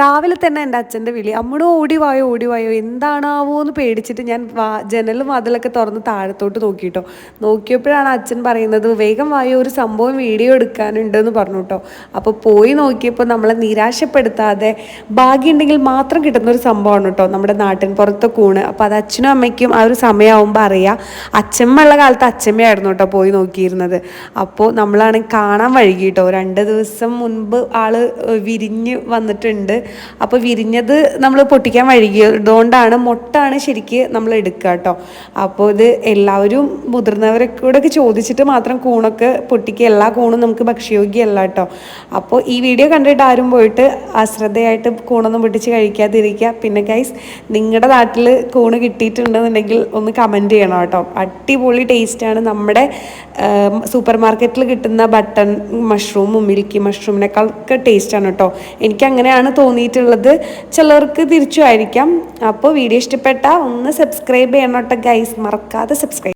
രാവിലെ തന്നെ എൻ്റെ അച്ഛൻ്റെ വിളി, അമ്മൂടെ ഓടി വായോ എന്താണാവോ എന്ന് പേടിച്ചിട്ട് ഞാൻ ജനലും വാതിലൊക്കെ തുറന്ന് താഴത്തോട്ട് നോക്കിയിട്ടോ. നോക്കിയപ്പോഴാണ് അച്ഛൻ പറയുന്നത്, വേഗം വായോ, ഒരു സംഭവം വീഡിയോ എടുക്കാനുണ്ടെന്ന് പറഞ്ഞു കേട്ടോ. അപ്പോൾ പോയി നോക്കിയപ്പോൾ നമ്മളെ നിരാശപ്പെടുത്താതെ ഭാഗ്യമുണ്ടെങ്കിൽ മാത്രം കിട്ടുന്നൊരു സംഭവമാണ് കേട്ടോ നമ്മുടെ നാട്ടിൻ പുറത്തെ കൂണ്. അപ്പോൾ അത് അച്ഛനും അമ്മയ്ക്കും ആ ഒരു സമയമാകുമ്പോൾ അറിയാം. അച്ഛമ്മ ഉള്ള കാലത്ത് അച്ഛമ്മയായിരുന്നു കേട്ടോ പോയി നോക്കിയിരുന്നത്. അപ്പോൾ നമ്മളാണെങ്കിൽ കാണാൻ വൈകി കേട്ടോ. 2 ദിവസം മുൻപ് ആള് വിരിഞ്ഞ് വന്നിട്ടുണ്ട്. അപ്പോൾ വിരിഞ്ഞത് നമ്മൾ പൊട്ടിക്കാൻ വൈകിയതുകൊണ്ടാണ്, മൊട്ടാണ് ശരിക്ക് നമ്മൾ എടുക്കുക കേട്ടോ. അപ്പോൾ ഇത് എല്ലാവരും മുതിർന്നവരൊക്കെ ചോദിച്ചിട്ട് മാത്രം കൂണൊക്കെ പൊട്ടിക്കുക. എല്ലാ കൂണും നമുക്ക് ഭക്ഷ്യയോഗ്യമല്ല കേട്ടോ. അപ്പോൾ ഈ വീഡിയോ കണ്ടിട്ട് ആരും പോയിട്ട് അശ്രദ്ധയായിട്ട് കൂണൊന്നും പൊട്ടിച്ച് കഴിക്കാതിരിക്കുക. പിന്നെ ഗൈസ്, നിങ്ങളുടെ നാട്ടിൽ കൂണ് കിട്ടിയിട്ടുണ്ടെന്നുണ്ടെങ്കിൽ ഒന്ന് കമൻറ്റ് ചെയ്യണം കേട്ടോ. അടിപൊളി ടേസ്റ്റാണ്. നമ്മുടെ സൂപ്പർ മാർക്കറ്റിൽ കിട്ടുന്ന ബട്ടൺ മഷ്റൂമും മിൽക്കി മഷ്റൂമിനേക്കാളൊക്കെ ടേസ്റ്റാണ് കേട്ടോ. എനിക്കങ്ങനെയാണ് തോന്നിയിട്ടുള്ളത്. ചിലർക്ക് തിരിച്ചുമായിരിക്കാം. അപ്പോൾ വീഡിയോ ഇഷ്ടപ്പെട്ടാൽ ഒന്ന് സബ്സ്ക്രൈബ് ചെയ്യണം കേട്ടോ ഗൈസ്, മറക്കാതെ സബ്സ്ക്രൈബ്.